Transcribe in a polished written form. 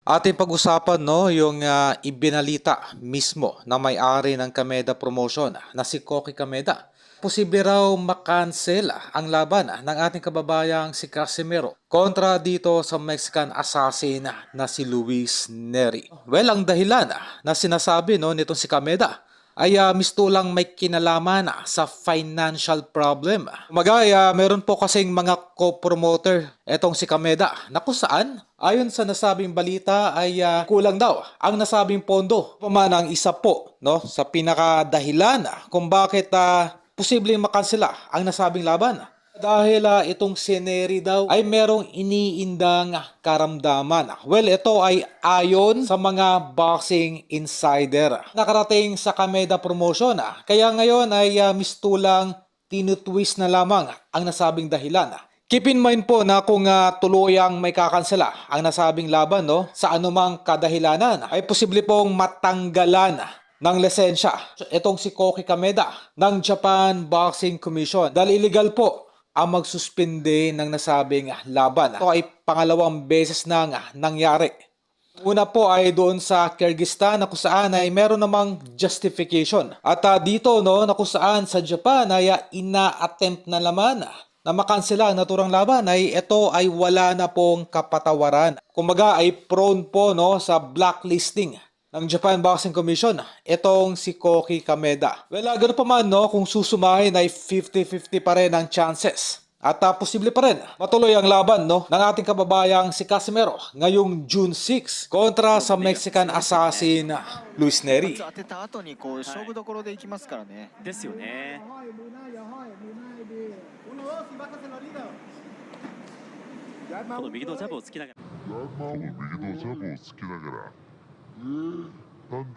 Ating pag-usapan yung ibinalita mismo na may-ari ng Kameda Promotion na si Koki Kameda. Posible raw makancel ang laban ng ating kababayang si Casimero kontra dito sa Mexican assassin na si Luis Neri. Well, ang dahilan na sinasabi nitong si Kameda ay mistulang may kinalaman sa financial problem. Kumbaga, meron po kasing mga co-promoter etong si Kameda na kung saan ayon sa nasabing balita ay kulang daw ang nasabing pondo. Pamanang isa po sa pinakadahilan kung bakit posibleng makansela ang nasabing laban. Dahil itong si Neri daw ay merong iniindang karamdaman. Well, ito ay ayon sa mga boxing insider. Nakarating sa Kameda Promotion. Kaya ngayon ay mistulang tinutwist na lamang ang nasabing dahilan. Keep in mind po na kung tuluyang may kakansela ang nasabing laban sa anumang kadahilanan ay posible pong matanggalan ng lisensya itong si Koki Kameda ng Japan Boxing Commission dahil illegal po ang magsuspinde ng nasabing laban. Ito ay pangalawang beses nang nangyari. Una po ay doon sa Kyrgyzstan na kung saan ay meron namang justification. At dito na kung saan sa Japan ay ina-attempt na naman na makansela ang naturang laban ay ito ay wala na pong kapatawaran. Kumbaga ay prone po sa blacklisting ng Japan Boxing Commission, itong si Koki Kameda. Well, ganoon pa man kung susumahin ay 50-50 pa rin ang chances. At posible pa rin matuloy ang laban ng ating kababayang si Casimero ngayong June 6 kontra sa Mexican assassin Luis Neri. 当てた後にこう勝負どころでいきますからね。ですよね。この右のジャブを突きながら。山を右のジャブをつけながら、なんで